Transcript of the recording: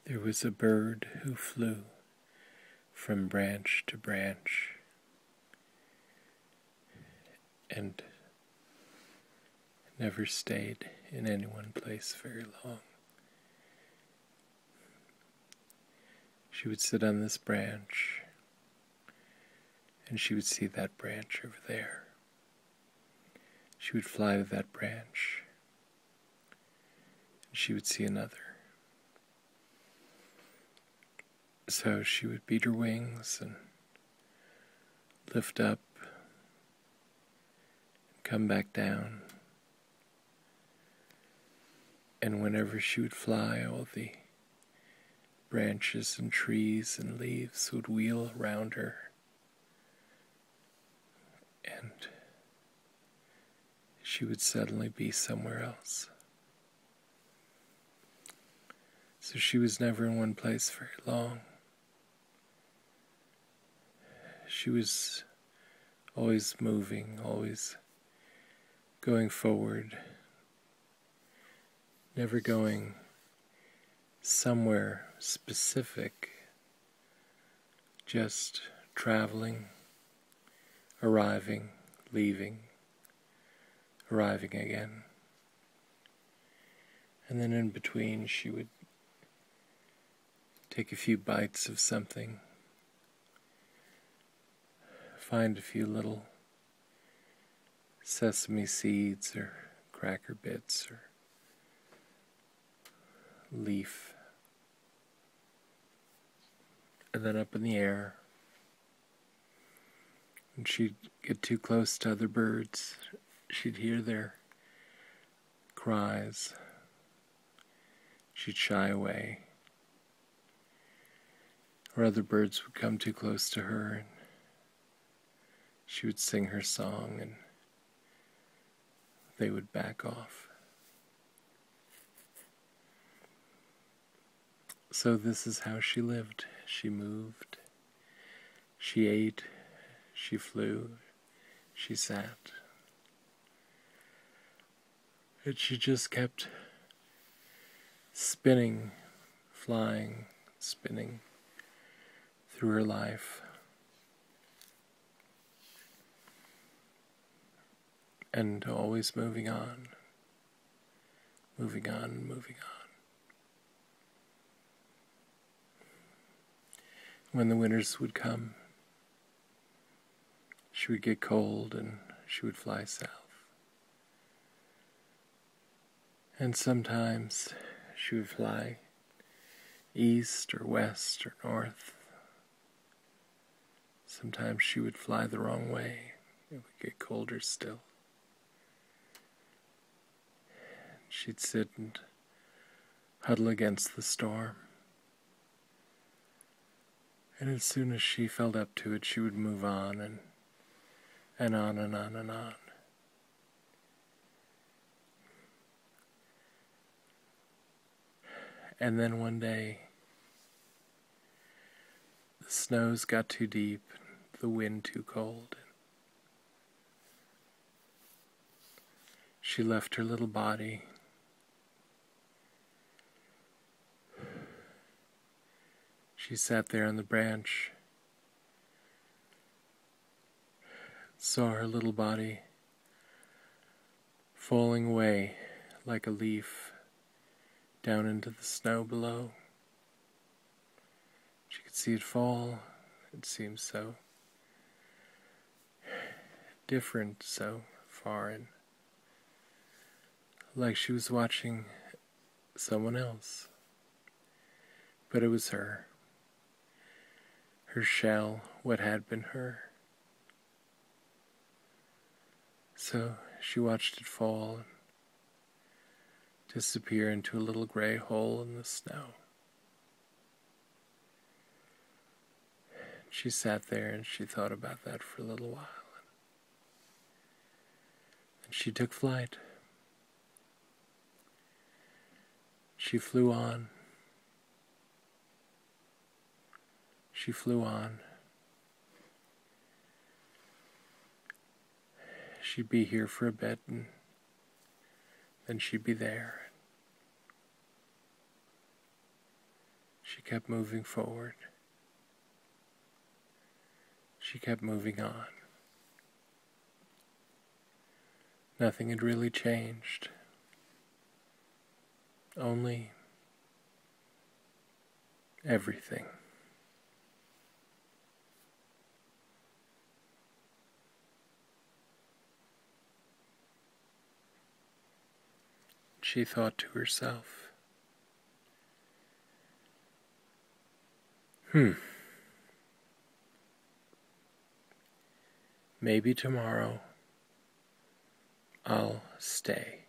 There was a bird who flew from branch to branch and never stayed in any one place very long. She would sit on this branch and she would see that branch over there. She would fly to that branch and she would see another. So she would beat her wings and lift up and come back down. And whenever she would fly, all the branches and trees and leaves would wheel around her. And she would suddenly be somewhere else. So she was never in one place very long. She was always moving, always going forward, never going somewhere specific, just traveling, arriving, leaving, arriving again. And then in between she would take a few bites of something, find a few little sesame seeds or cracker bits or leaf, and then up in the air. When she'd get too close to other birds, she'd hear their cries. She'd shy away. Or other birds would come too close to her and she would sing her song and they would back off. So this is how she lived. She moved, she ate, she flew, she sat. And she just kept spinning, flying, spinning through her life. And always moving on, moving on, moving on. When the winters would come, she would get cold and she would fly south. And sometimes she would fly east or west or north. Sometimes she would fly the wrong way. It would get colder still. She'd sit and huddle against the storm. And as soon as she felt up to it, she would move on and on and on and on. And then one day, the snows got too deep, the wind too cold. She left her little body. She sat there on the branch, saw her little body falling away like a leaf down into the snow below. She could see it fall. It seemed so different, so foreign, like she was watching someone else. But it was her. Her shell, what had been her. So she watched it fall and disappear into a little gray hole in the snow. She sat there and she thought about that for a little while. And she took flight. She flew on. She flew on. She'd be here for a bit and then she'd be there. She kept moving forward. She kept moving on. Nothing had really changed. Only everything. She thought to herself, maybe tomorrow I'll stay.